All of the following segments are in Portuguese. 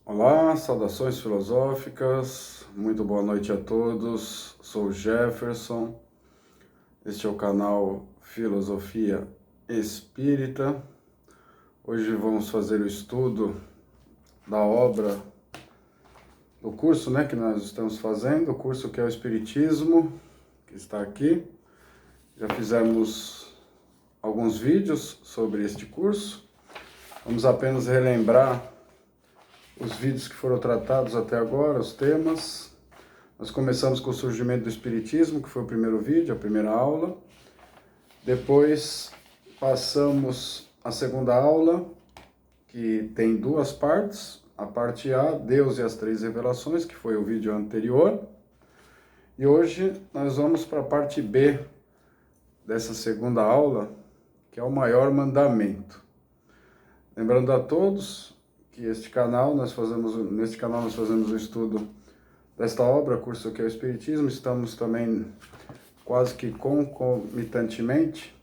Olá, saudações filosóficas, muito boa noite a todos. Sou Jefferson, este é o canal Filosofia Espírita. Hoje vamos fazer o estudo da obra do curso, que nós estamos fazendo, o curso que é o Espiritismo, que está aqui. Já fizemos alguns vídeos sobre este curso. Vamos apenas relembrar os vídeos que foram tratados até agora, os temas. Nós começamos com o surgimento do Espiritismo, que foi o primeiro vídeo, a primeira aula. Depois passamos a segunda aula, que tem duas partes. A parte A, Deus e as Três Revelações, que foi o vídeo anterior. E hoje nós vamos para a parte B dessa segunda aula, que é o maior mandamento. Lembrando a todos que neste canal nós fazemos o estudo desta obra, curso que é o Espiritismo. Estamos também quase que concomitantemente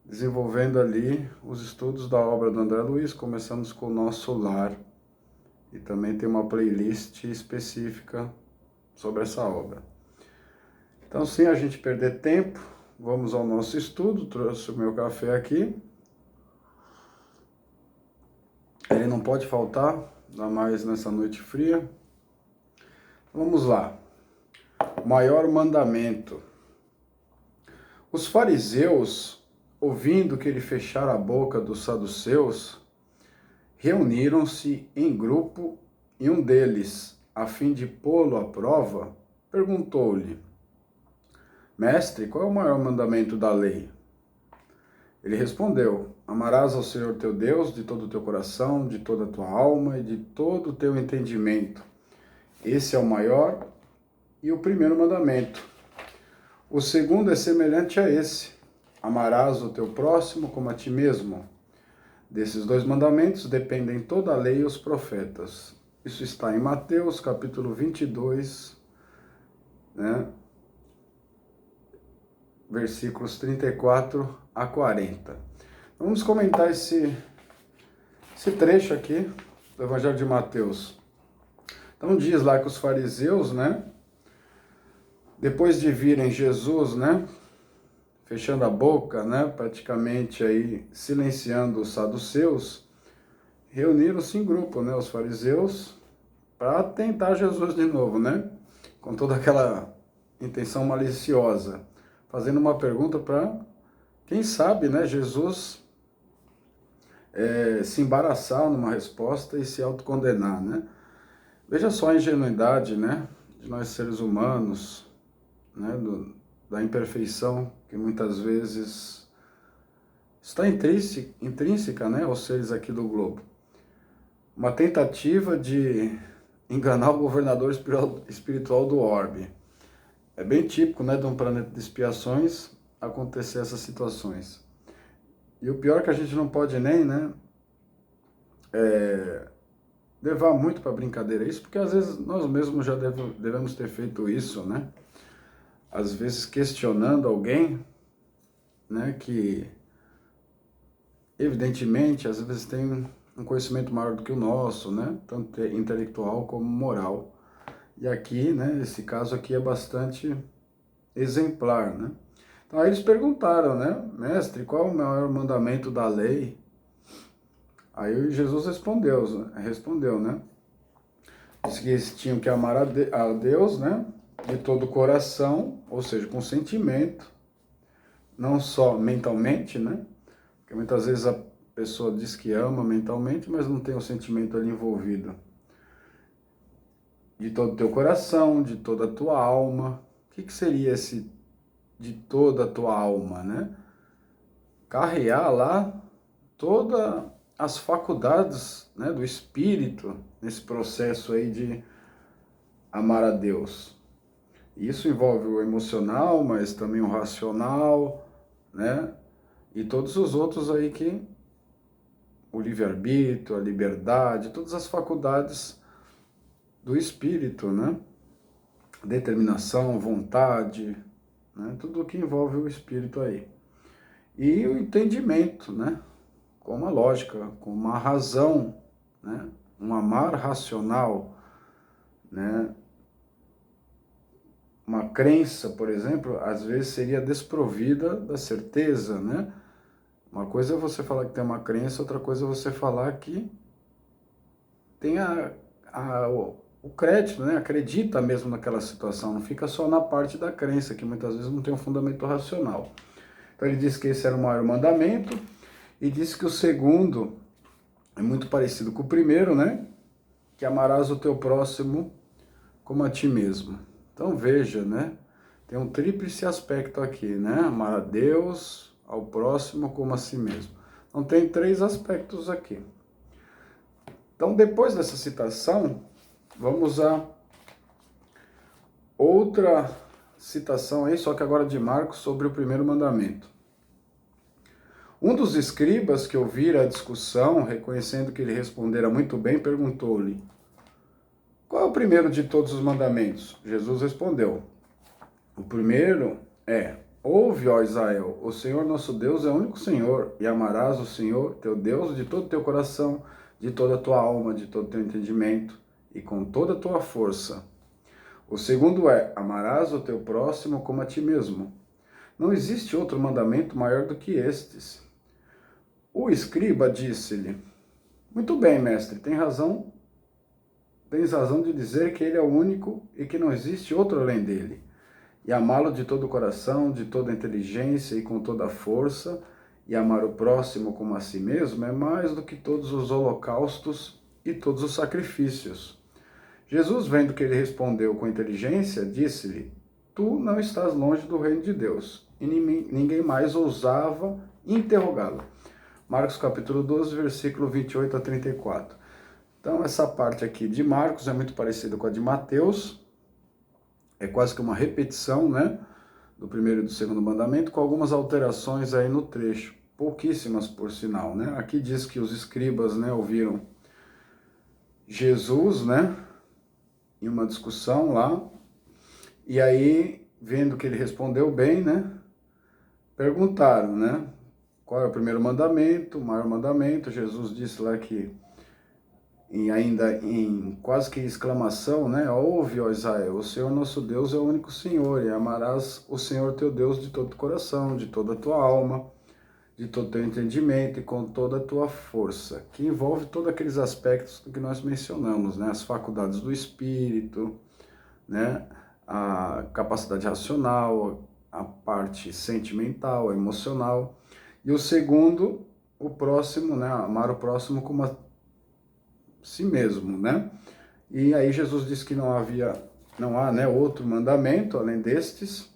desenvolvendo ali os estudos da obra do André Luiz. Começamos com o Nosso Lar e também tem uma playlist específica sobre essa obra. Então, sem a gente perder tempo, vamos ao nosso estudo. Trouxe o meu café aqui. Ele não pode faltar, ainda mais nessa noite fria. Vamos lá. O maior mandamento. Os fariseus, ouvindo que ele fechara a boca dos saduceus, reuniram-se em grupo e um deles, a fim de pô-lo à prova, perguntou-lhe: Mestre, qual é o maior mandamento da lei? Ele respondeu: Amarás ao Senhor teu Deus de todo o teu coração, de toda a tua alma e de todo o teu entendimento. Esse é o maior e o primeiro mandamento. O segundo é semelhante a esse: amarás o teu próximo como a ti mesmo. Desses dois mandamentos dependem toda a lei e os profetas. Isso está em Mateus, capítulo 22, versículos 34 a 40. Vamos comentar esse trecho aqui do Evangelho de Mateus. Então diz lá que os fariseus, depois de virem Jesus, fechando a boca, praticamente aí silenciando os saduceus, reuniram-se em grupo, os fariseus, para tentar Jesus de novo, com toda aquela intenção maliciosa, fazendo uma pergunta para, quem sabe, Jesus se embaraçar numa resposta e se autocondenar, Veja só a ingenuidade, de nós seres humanos, da imperfeição que muitas vezes está intrínseca, aos seres aqui do globo. Uma tentativa de enganar o governador espiritual do orbe. É bem típico, de um planeta de expiações acontecer essas situações. E o pior é que a gente não pode nem, levar muito para brincadeira isso, porque às vezes nós mesmos já devemos ter feito isso, Às vezes questionando alguém, que evidentemente às vezes tem um conhecimento maior do que o nosso, tanto intelectual como moral. E aqui, esse caso aqui é bastante exemplar, Então aí eles perguntaram, Mestre, qual é o maior mandamento da lei? Aí Jesus respondeu, Disse que eles tinham que amar a Deus, de todo o coração, ou seja, com sentimento, não só mentalmente, Porque muitas vezes a pessoa diz que ama mentalmente, mas não tem o sentimento ali envolvido. De todo o teu coração, de toda a tua alma. O que seria esse de toda a tua alma, Carrear lá todas as faculdades, do espírito nesse processo aí de amar a Deus. Isso envolve o emocional, mas também o racional, e todos os outros aí que o livre-arbítrio, a liberdade, todas as faculdades do espírito, Determinação, vontade, tudo que envolve o espírito aí. E o entendimento, com uma lógica, com uma razão, Um amar racional, né? Uma crença, por exemplo, às vezes seria desprovida da certeza, né? Uma coisa é você falar que tem uma crença, outra coisa é você falar que tem o crédito, né? Acredita mesmo naquela situação, não fica só na parte da crença, que muitas vezes não tem um fundamento racional. Então ele disse que esse era o maior mandamento, e disse que o segundo é muito parecido com o primeiro, né? Que amarás o teu próximo como a ti mesmo. Então veja, né? Tem um tríplice aspecto aqui, né? Amar a Deus, ao próximo como a si mesmo. Então tem 3 aspectos aqui. Então depois dessa citação, vamos a outra citação aí, só que agora de Marcos, sobre o primeiro mandamento. Um dos escribas que ouvira a discussão, reconhecendo que ele respondera muito bem, perguntou-lhe: qual é o primeiro de todos os mandamentos? Jesus respondeu: o primeiro é: ouve, ó Israel, o Senhor nosso Deus é o único Senhor, e amarás o Senhor teu Deus de todo o teu coração, de toda a tua alma, de todo o teu entendimento e com toda a tua força. O segundo é: amarás o teu próximo como a ti mesmo. Não existe outro mandamento maior do que estes. O escriba disse-lhe: muito bem, mestre, tens razão de dizer que ele é o único e que não existe outro além dele. E amá-lo de todo o coração, de toda a inteligência e com toda a força, e amar o próximo como a si mesmo, é mais do que todos os holocaustos e todos os sacrifícios. Jesus, vendo que ele respondeu com inteligência, disse-lhe: tu não estás longe do reino de Deus. E ninguém mais ousava interrogá-lo. Marcos capítulo 12, versículo 28 a 34. Então, essa parte aqui de Marcos é muito parecida com a de Mateus. É quase que uma repetição, né, do primeiro e do segundo mandamento, com algumas alterações aí no trecho. Pouquíssimas, por sinal, né? Aqui diz que os escribas, né, ouviram Jesus, né, em uma discussão lá. E aí, vendo que ele respondeu bem, né, perguntaram, né, qual é o primeiro mandamento, o maior mandamento. Jesus disse lá que, ainda em quase que exclamação, né, ouve, ó Israel, o Senhor nosso Deus é o único Senhor, e amarás o Senhor teu Deus de todo o coração, de toda a tua alma, de todo o teu entendimento e com toda a tua força, que envolve todos aqueles aspectos que nós mencionamos, né, as faculdades do espírito, né, a capacidade racional, a parte sentimental, emocional. E o segundo, o próximo, né, amar o próximo como a si mesmo, né? E aí Jesus disse que não há, né, outro mandamento além destes.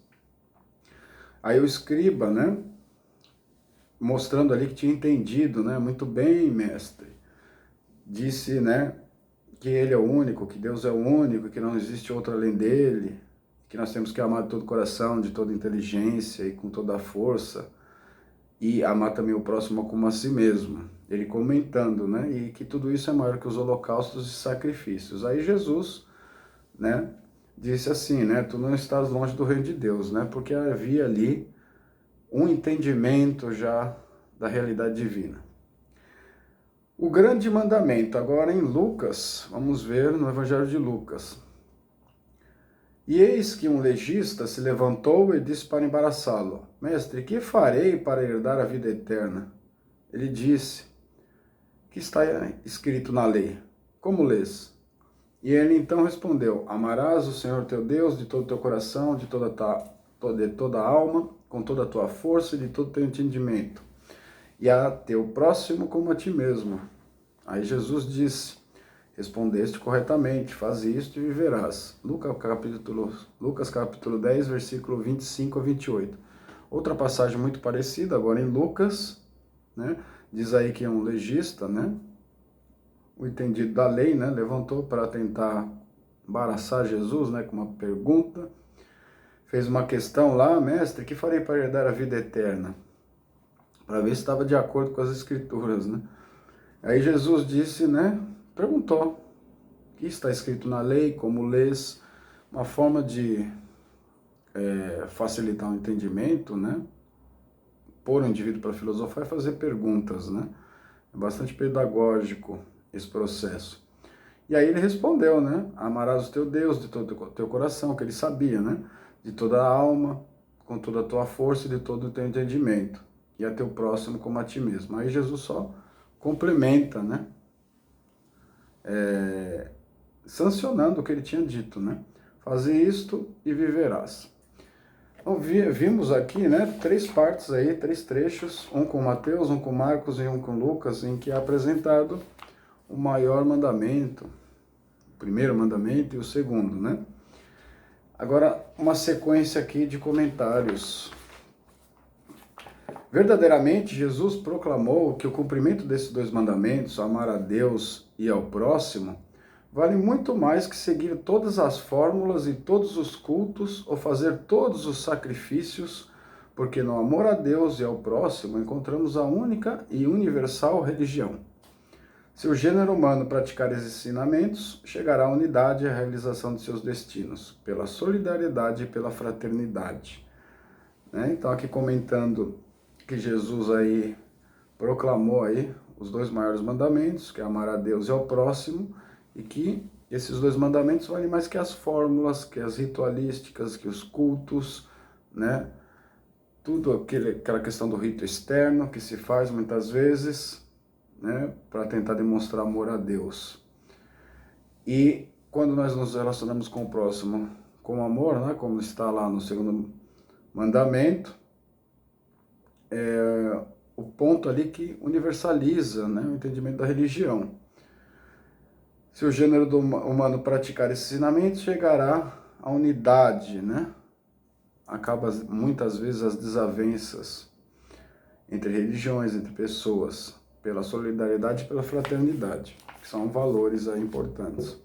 Aí o escriba, né, mostrando ali que tinha entendido, né, muito bem, mestre, disse, né, que ele é o único, que Deus é o único, que não existe outro além dele, que nós temos que amar de todo o coração, de toda inteligência e com toda a força, e amar também o próximo como a si mesmo. Ele comentando, né, e que tudo isso é maior que os holocaustos e sacrifícios. Aí Jesus, né, disse assim, né, tu não estás longe do reino de Deus, né, porque havia ali um entendimento já da realidade divina. O grande mandamento, agora em Lucas, vamos ver no Evangelho de Lucas. E eis que um legista se levantou e disse para embaraçá-lo: mestre, que farei para herdar a vida eterna? Ele disse: que está escrito na lei? Como lês? E ele então respondeu: amarás o Senhor teu Deus de todo o teu coração, de toda a alma, com toda a tua força e de todo o teu entendimento, e a teu próximo como a ti mesmo. Aí Jesus disse: respondeste corretamente, faz isto e viverás. Lucas capítulo 10, versículo 25 a 28. Outra passagem muito parecida, agora em Lucas, né? Diz aí que um legista, né, o entendido da lei, né, levantou para tentar embaraçar Jesus, né, com uma pergunta. Fez uma questão lá: mestre, que farei para herdar a vida eterna? Para ver se estava de acordo com as escrituras, né? Aí Jesus disse, né, perguntou: o que está escrito na lei, como lês? Uma forma de facilitar o entendimento, né, pôr o indivíduo para filosofar, é fazer perguntas, né? É bastante pedagógico esse processo. E aí ele respondeu, né? Amarás o teu Deus de todo o teu coração, que ele sabia, né? De toda a alma, com toda a tua força e de todo o teu entendimento. E a teu próximo como a ti mesmo. Aí Jesus só complementa, né? Sancionando o que ele tinha dito, né? Faze isto e viverás. Então, vimos aqui, né, 3 partes aí, 3 trechos, um com Mateus, um com Marcos e um com Lucas, em que é apresentado o maior mandamento, o primeiro mandamento e o segundo, né? Agora, uma sequência aqui de comentários. Verdadeiramente, Jesus proclamou que o cumprimento desses 2 mandamentos, amar a Deus e ao próximo, vale muito mais que seguir todas as fórmulas e todos os cultos ou fazer todos os sacrifícios, porque no amor a Deus e ao próximo encontramos a única e universal religião. Se o gênero humano praticar esses ensinamentos, chegará à unidade e à realização de seus destinos, pela solidariedade e pela fraternidade. Então, aqui comentando que Jesus aí proclamou aí os 2 maiores mandamentos, que é amar a Deus e ao próximo, e que esses 2 mandamentos valem mais que as fórmulas, que as ritualísticas, que os cultos, né? Tudo aquela questão do rito externo que se faz muitas vezes, né? Para tentar demonstrar amor a Deus. E quando nós nos relacionamos com o próximo com amor, né? Como está lá no 2º mandamento, o ponto ali que universaliza, né? O entendimento da religião. Se o gênero do humano praticar esses ensinamentos, chegará à unidade, né? Acaba muitas vezes as desavenças entre religiões, entre pessoas, pela solidariedade e pela fraternidade, que são valores aí importantes.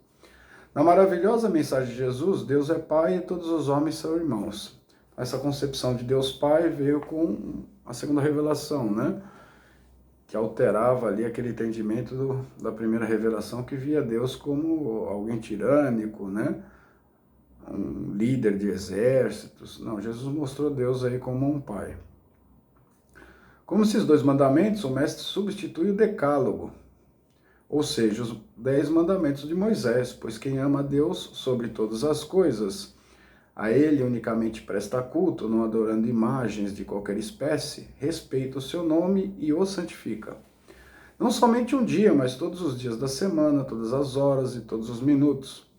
Na maravilhosa mensagem de Jesus, Deus é Pai e todos os homens são irmãos. Essa concepção de Deus Pai veio com a segunda revelação, né? Que alterava ali aquele entendimento da primeira revelação, que via Deus como alguém tirânico, né? Um líder de exércitos. Não, Jesus mostrou Deus aí como um pai. Como esses 2 mandamentos, o mestre substitui o decálogo, ou seja, os 10 mandamentos de Moisés, pois quem ama a Deus sobre todas as coisas, a ele unicamente presta culto, não adorando imagens de qualquer espécie, respeita o seu nome e o santifica. Não somente um dia, mas todos os dias da semana, todas as horas e todos os minutos.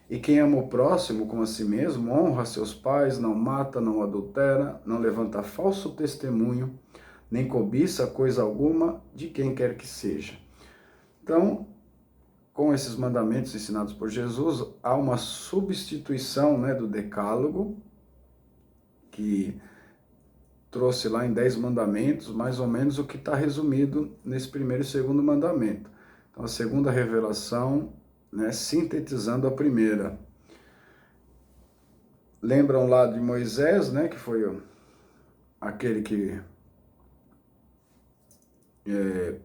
E quem ama o próximo como a si mesmo, honra seus pais, não mata, não adultera, não levanta falso testemunho, nem cobiça coisa alguma de quem quer que seja. Então, com esses mandamentos ensinados por Jesus, há uma substituição, né, do decálogo, que trouxe lá em 10 mandamentos, mais ou menos o que está resumido nesse primeiro e segundo mandamento. Então, a segunda revelação, né, sintetizando a primeira. Lembram lá de Moisés, né, que foi aquele que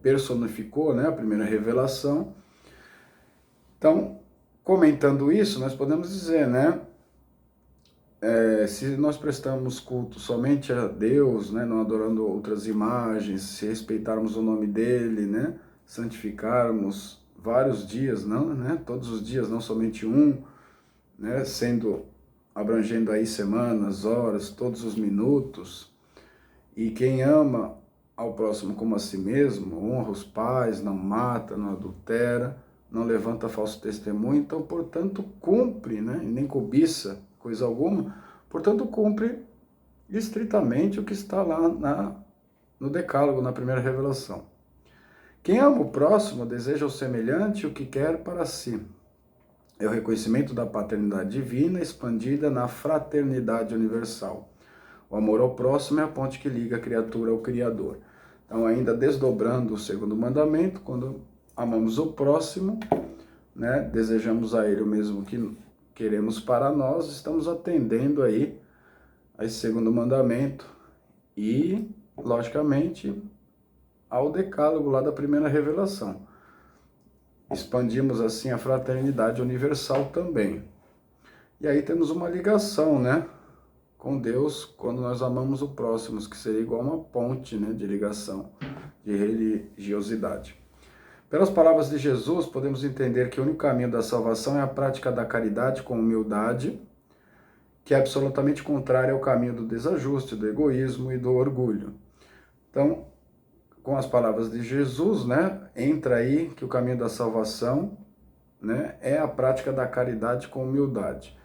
personificou, né, a primeira revelação. Então, comentando isso, nós podemos dizer, né, se nós prestamos culto somente a Deus, né, não adorando outras imagens, se respeitarmos o nome dele, né, santificarmos vários dias, não, né, todos os dias, não somente um, né, abrangendo aí semanas, horas, todos os minutos, e quem ama ao próximo como a si mesmo, honra os pais, não mata, não adultera, não levanta falso testemunho, então, portanto, cumpre, né, e nem cobiça coisa alguma, portanto, cumpre estritamente o que está lá no decálogo, na primeira revelação. Quem ama o próximo deseja o semelhante e o que quer para si. É o reconhecimento da paternidade divina expandida na fraternidade universal. O amor ao próximo é a ponte que liga a criatura ao Criador. Então, ainda desdobrando o segundo mandamento, quando amamos o próximo, né, desejamos a ele o mesmo que queremos para nós, estamos atendendo aí a esse segundo mandamento e, logicamente, ao decálogo lá da primeira revelação. Expandimos assim a fraternidade universal também. E aí temos uma ligação, né, com Deus quando nós amamos o próximo, que seria igual uma ponte, né, de ligação, de religiosidade. Pelas palavras de Jesus, podemos entender que o único caminho da salvação é a prática da caridade com humildade, que é absolutamente contrário ao caminho do desajuste, do egoísmo e do orgulho. Então, com as palavras de Jesus, né, entra aí que o caminho da salvação, né, é a prática da caridade com humildade.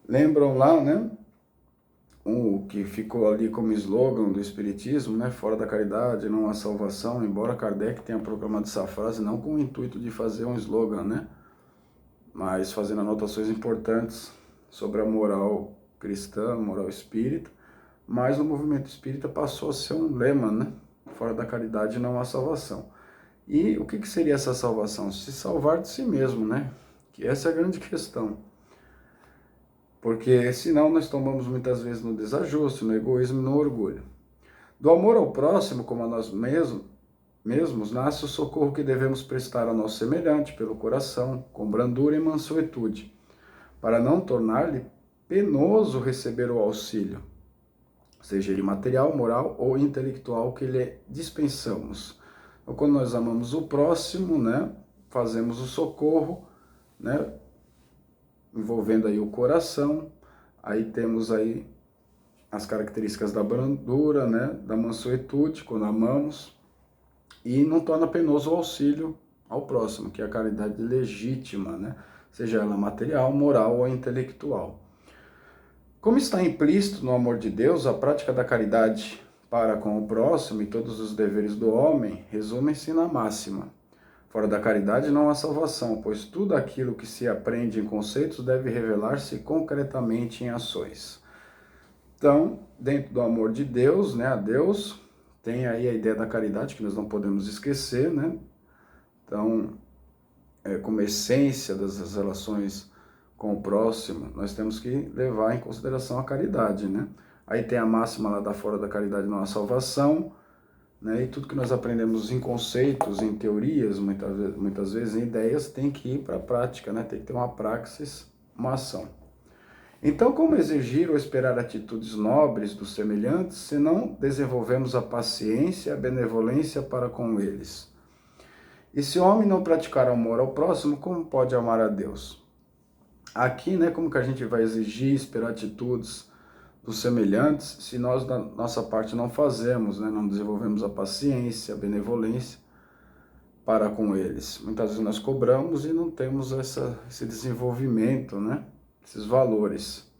Lembram lá, né, o que ficou ali como slogan do Espiritismo, né, fora da caridade não há salvação, embora Kardec tenha proclamado essa frase não com o intuito de fazer um slogan, né, mas fazendo anotações importantes sobre a moral cristã, moral espírita, mas no movimento espírita passou a ser um lema, né, fora da caridade não há salvação. E o que seria essa salvação? Se salvar de si mesmo, né, que essa é a grande questão. Porque senão nós tombamos muitas vezes no desajuste, no egoísmo e no orgulho. Do amor ao próximo, como a nós mesmos, nasce o socorro que devemos prestar ao nosso semelhante pelo coração, com brandura e mansuetude, para não tornar-lhe penoso receber o auxílio, seja ele material, moral ou intelectual, que lhe dispensamos. Então, quando nós amamos o próximo, né, fazemos o socorro, né, envolvendo aí o coração, aí temos aí as características da brandura, né, da mansuetude, quando amamos, e não torna penoso o auxílio ao próximo, que é a caridade legítima, né, seja ela material, moral ou intelectual. Como está implícito no amor de Deus, a prática da caridade para com o próximo e todos os deveres do homem resumem-se na máxima: fora da caridade não há salvação, pois tudo aquilo que se aprende em conceitos deve revelar-se concretamente em ações. Então, dentro do amor de Deus, né, a Deus, tem aí a ideia da caridade, que nós não podemos esquecer, né? Então, como essência das relações com o próximo, nós temos que levar em consideração a caridade, né? Aí tem a máxima lá da fora da caridade não há salvação, né? E tudo que nós aprendemos em conceitos, em teorias, muitas vezes em ideias, tem que ir para a prática, né? Tem que ter uma praxis, uma ação. Então, como exigir ou esperar atitudes nobres dos semelhantes, se não desenvolvemos a paciência e a benevolência para com eles? E se o homem não praticar amor ao próximo, como pode amar a Deus? Aqui, né, como que a gente vai exigir, esperar atitudes dos semelhantes, se nós da nossa parte não fazemos, né, não desenvolvemos a paciência, a benevolência para com eles. Muitas vezes nós cobramos e não temos esse desenvolvimento, né, esses valores.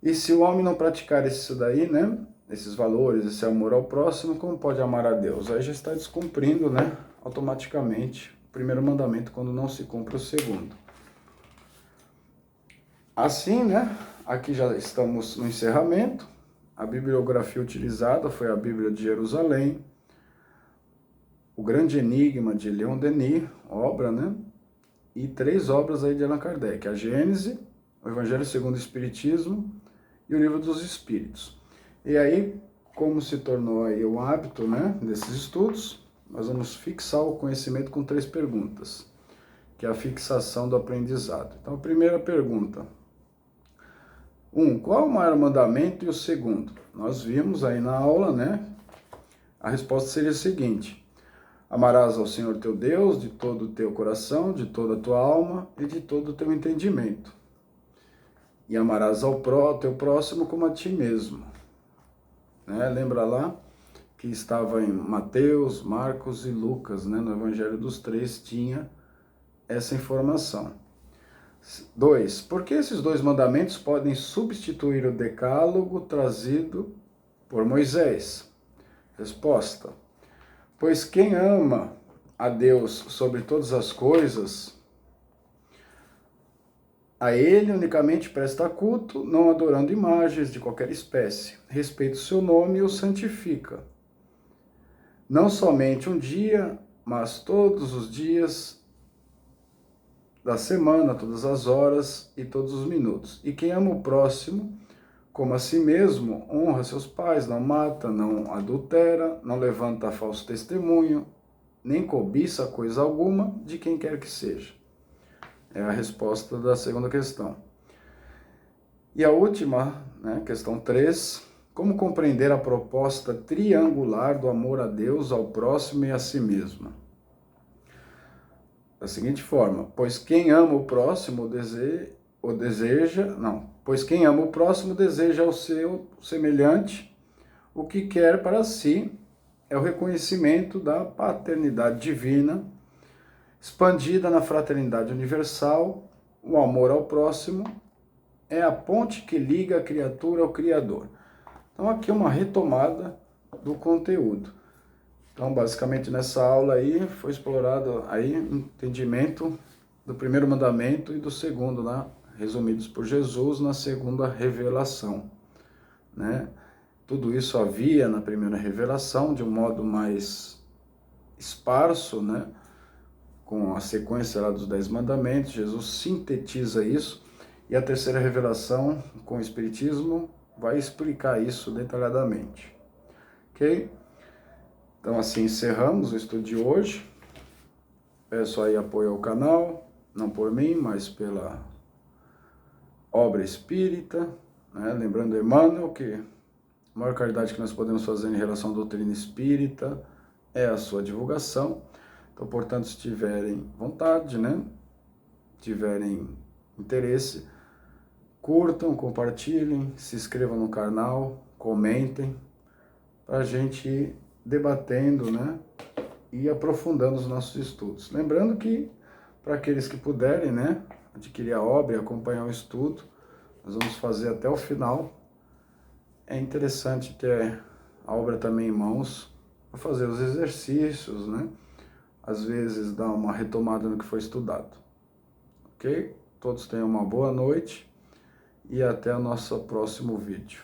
E se o homem não praticar isso daí, né, esses valores, esse amor ao próximo, como pode amar a Deus? Aí já está descumprindo, né, automaticamente o primeiro mandamento quando não se cumpre o segundo. Assim, né, aqui já estamos no encerramento. A bibliografia utilizada foi a Bíblia de Jerusalém, O Grande Enigma de Leon Denis, obra, né, e 3 obras aí de Allan Kardec: a Gênese, o Evangelho segundo o Espiritismo e o Livro dos Espíritos. E aí, como se tornou aí o hábito, né, desses estudos, nós vamos fixar o conhecimento com 3 perguntas, que é a fixação do aprendizado. Então, a primeira pergunta: qual é o maior mandamento? E o segundo? Nós vimos aí na aula, né? A resposta seria a seguinte: amarás ao Senhor teu Deus de todo o teu coração, de toda a tua alma e de todo o teu entendimento. E amarás ao teu próximo como a ti mesmo. Né? Lembra lá que estava em Mateus, Marcos e Lucas, né? No Evangelho dos 3 tinha essa informação. 2. Por que esses 2 mandamentos podem substituir o decálogo trazido por Moisés? Resposta: pois quem ama a Deus sobre todas as coisas, a ele unicamente presta culto, não adorando imagens de qualquer espécie. Respeita o seu nome e o santifica. Não somente um dia, mas todos os dias da semana, todas as horas e todos os minutos. E quem ama o próximo como a si mesmo, honra seus pais, não mata, não adultera, não levanta falso testemunho, nem cobiça coisa alguma de quem quer que seja. É a resposta da segunda questão. E a última, né, questão 3, como compreender a proposta triangular do amor a Deus, ao próximo e a si mesmo? da seguinte forma: pois quem ama o próximo deseja ao seu semelhante o que quer para si, é o reconhecimento da paternidade divina, expandida na fraternidade universal. O amor ao próximo é a ponte que liga a criatura ao Criador. Então aqui é uma retomada do conteúdo. Então basicamente nessa aula aí foi explorado aí o entendimento do primeiro mandamento e do segundo, né? Resumidos por Jesus na segunda revelação, né? Tudo isso havia na primeira revelação de um modo mais esparso, né? Com a sequência lá dos 10 mandamentos, Jesus sintetiza isso, e a terceira revelação com o Espiritismo vai explicar isso detalhadamente. Ok? Então assim encerramos o estudo de hoje. Peço aí apoio ao canal, não por mim, mas pela obra espírita, né? Lembrando Emmanuel que a maior caridade que nós podemos fazer em relação à doutrina espírita é a sua divulgação. Então, portanto, se tiverem vontade, né? Tiverem interesse, curtam, compartilhem, se inscrevam no canal, comentem, para a gente ir debatendo, né? E aprofundando os nossos estudos. Lembrando que, para aqueles que puderem, né? Adquirir a obra e acompanhar o estudo, nós vamos fazer até o final. É interessante ter a obra também em mãos, para fazer os exercícios, né? Às vezes dar uma retomada no que foi estudado. Ok? Todos tenham uma boa noite e até o nosso próximo vídeo.